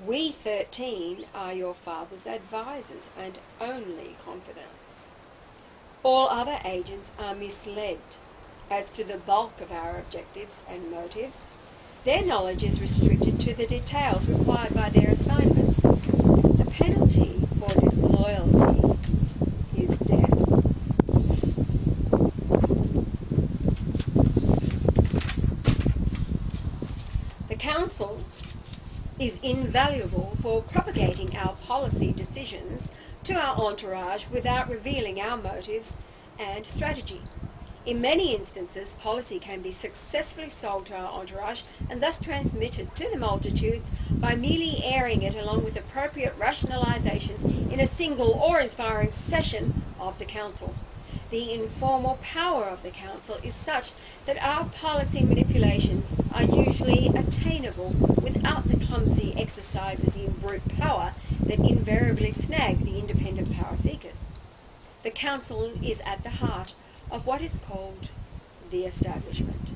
We 13 are your father's advisors and only confidants. All other agents are misled as to the bulk of our objectives and motives. Their knowledge is restricted to the details required by their assignments. The penalty for disloyalty is death. The Council is invaluable for propagating our policy decisions to our entourage without revealing our motives and strategy. In many instances, policy can be successfully sold to our entourage and thus transmitted to the multitudes by merely airing it along with appropriate rationalizations in a single or inspiring session of the Council. The informal power of the Council is such that our policy manipulations are usually attainable without the clumsy exercises in brute power that invariably snag the independent power seekers. The Council is at the heart of what is called the establishment.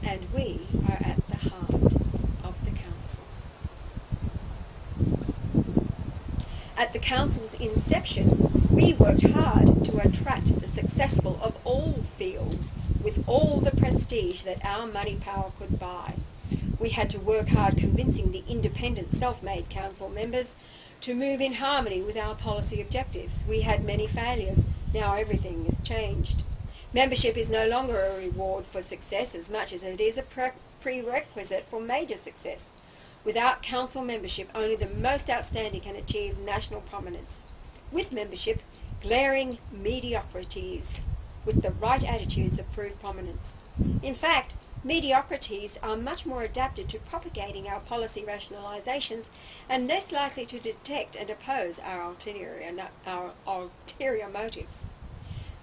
And we are at the heart of the Council. At the Council's inception, we worked hard to attract the successful of all fields with all the prestige that our money power could buy. We had to work hard convincing the independent self-made Council members to move in harmony with our policy objectives. We had many failures. Now everything is changed. Membership is no longer a reward for success as much as it is a prerequisite for major success. Without Council membership, only the most outstanding can achieve national prominence. With membership, glaring mediocrities with the right attitudes approve prominence. In fact, mediocrities are much more adapted to propagating our policy rationalizations and less likely to detect and oppose our ulterior motives.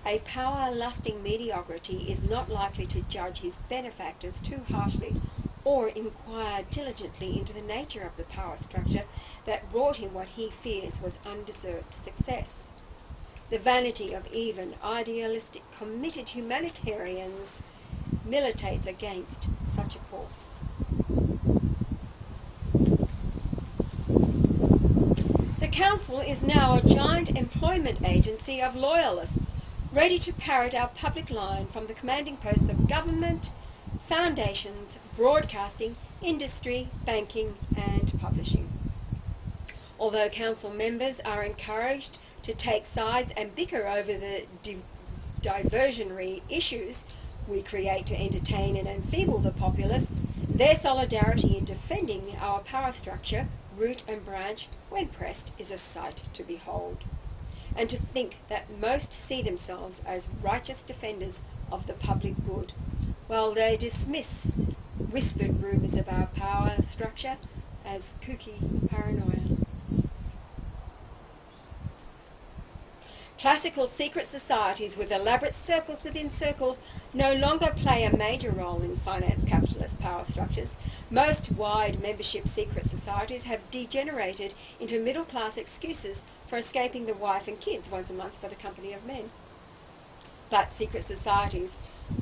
A power-lusting mediocrity is not likely to judge his benefactors too harshly or inquire diligently into the nature of the power structure that brought him what he fears was undeserved success. The vanity of even idealistic, committed humanitarians militates against such a course. The Council is now a giant employment agency of loyalists, ready to parrot our public line from the commanding posts of government, foundations, broadcasting, industry, banking, and publishing. Although Council members are encouraged to take sides and bicker over the diversionary issues we create to entertain and enfeeble the populace, their solidarity in defending our power structure, root and branch, when pressed, is a sight to behold. And to think that most see themselves as righteous defenders of the public good, while they dismiss whispered rumours of our power structure as kooky paranoia. Classical secret societies with elaborate circles within circles no longer play a major role in finance capitalist power structures. Most wide membership secret societies have degenerated into middle-class excuses for escaping the wife and kids once a month for the company of men. But secret societies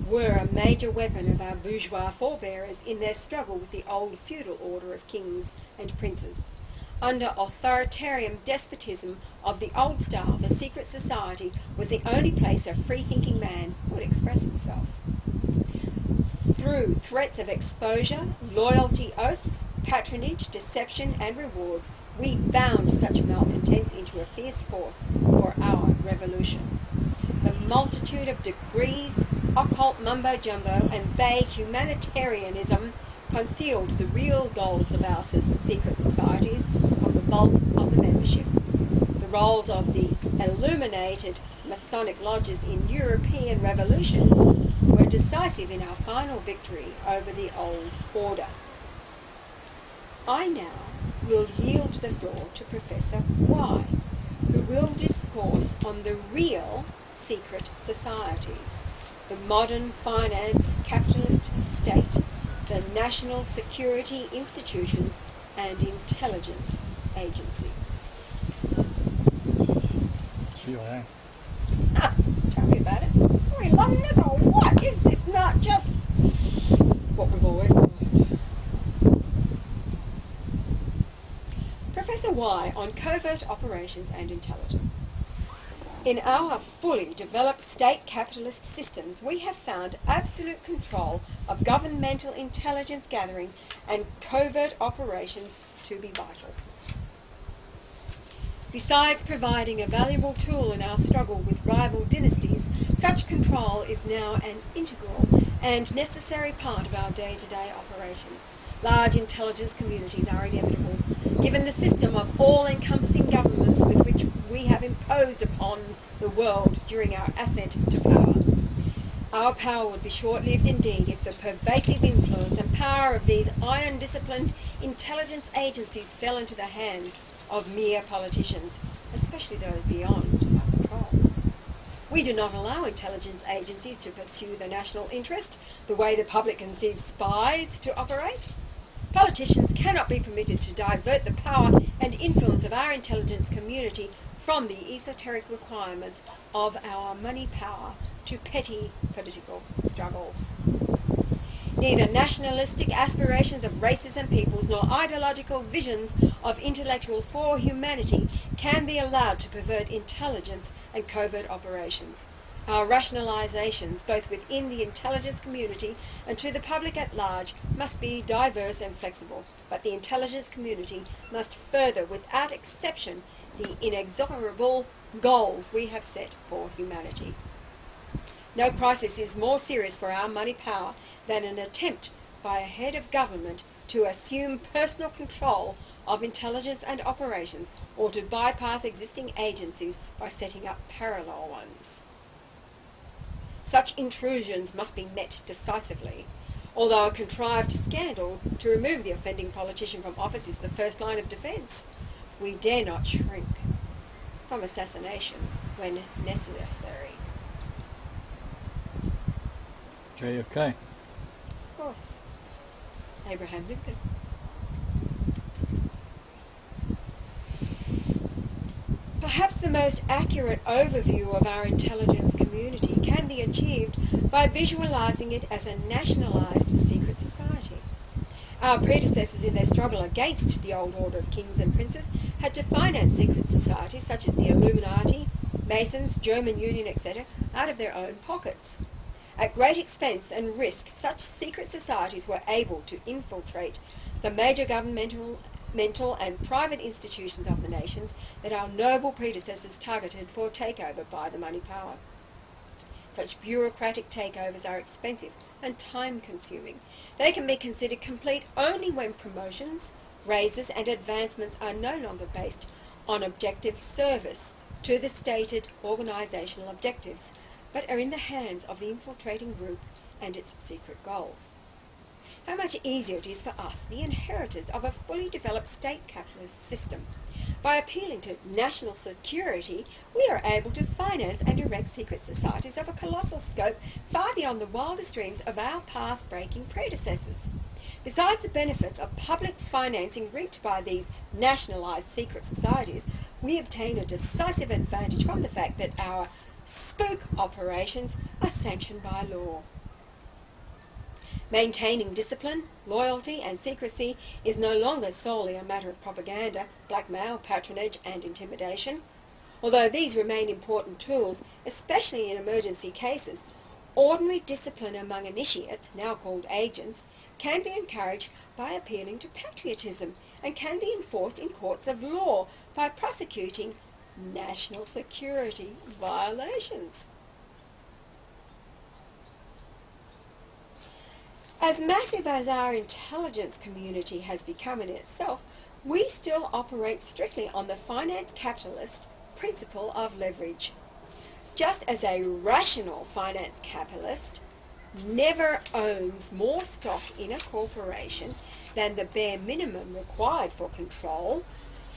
were a major weapon of our bourgeois forebears in their struggle with the old feudal order of kings and princes. Under authoritarian despotism of the old style, the secret society was the only place a free-thinking man would express himself. Through threats of exposure, loyalty oaths, patronage, deception, and rewards, we bound such malcontents into a fierce force for our revolution. The multitude of degrees, occult mumbo-jumbo, and vague humanitarianism concealed the real goals of our secret societies from the bulk of the membership. The roles of the illuminated Masonic lodges in European revolutions were decisive in our final victory over the old order. I now will yield the floor to Professor Y, who will discourse on the real secret societies, the modern finance capitalist state, the national security institutions, and intelligence agencies. CIA. Tell me about it. Are we loving this or what? Is this not just what we've always known? Here's a why on covert operations and intelligence. In our fully developed state capitalist systems, we have found absolute control of governmental intelligence gathering and covert operations to be vital. Besides providing a valuable tool in our struggle with rival dynasties, such control is now an integral and necessary part of our day-to-day operations. Large intelligence communities are inevitable, given the system of all-encompassing governments with which we have imposed upon the world during our ascent to power. Our power would be short-lived indeed if the pervasive influence and power of these iron-disciplined intelligence agencies fell into the hands of mere politicians, especially those beyond our control. We do not allow intelligence agencies to pursue the national interest the way the public conceives spies to operate. Politicians cannot be permitted to divert the power and influence of our intelligence community from the esoteric requirements of our money power to petty political struggles. Neither nationalistic aspirations of races and peoples nor ideological visions of intellectuals for humanity can be allowed to pervert intelligence and covert operations. Our rationalizations, both within the intelligence community and to the public at large, must be diverse and flexible, but the intelligence community must further, without exception, the inexorable goals we have set for humanity. No crisis is more serious for our money power than an attempt by a head of government to assume personal control of intelligence and operations, or to bypass existing agencies by setting up parallel ones. Such intrusions must be met decisively. Although a contrived scandal to remove the offending politician from office is the first line of defence, we dare not shrink from assassination when necessary. JFK. Of course. Abraham Lincoln. Perhaps the most accurate overview of our intelligence community can be achieved by visualizing it as a nationalized secret society. Our predecessors in their struggle against the old order of kings and princes had to finance secret societies such as the Illuminati, Masons, German Union, etc., out of their own pockets. At great expense and risk, such secret societies were able to infiltrate the major governmental and private institutions of the nations that our noble predecessors targeted for takeover by the money power. Such bureaucratic takeovers are expensive and time-consuming. They can be considered complete only when promotions, raises and advancements are no longer based on objective service to the stated organisational objectives, but are in the hands of the infiltrating group and its secret goals. How much easier it is for us, the inheritors of a fully developed state capitalist system. By appealing to national security, we are able to finance and direct secret societies of a colossal scope far beyond the wildest dreams of our path-breaking predecessors. Besides the benefits of public financing reaped by these nationalised secret societies, we obtain a decisive advantage from the fact that our spook operations are sanctioned by law. Maintaining discipline, loyalty and secrecy is no longer solely a matter of propaganda, blackmail, patronage and intimidation. Although these remain important tools, especially in emergency cases, ordinary discipline among initiates, now called agents, can be encouraged by appealing to patriotism and can be enforced in courts of law by prosecuting national security violations. As massive as our intelligence community has become in itself, we still operate strictly on the finance capitalist principle of leverage. Just as a rational finance capitalist never owns more stock in a corporation than the bare minimum required for control,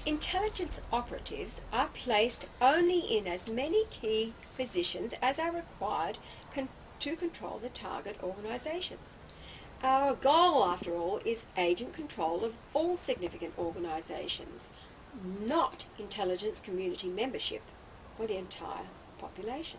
intelligence operatives are placed only in as many key positions as are required to control the target organisations. Our goal, after all, is agent control of all significant organisations, not intelligence community membership for the entire population.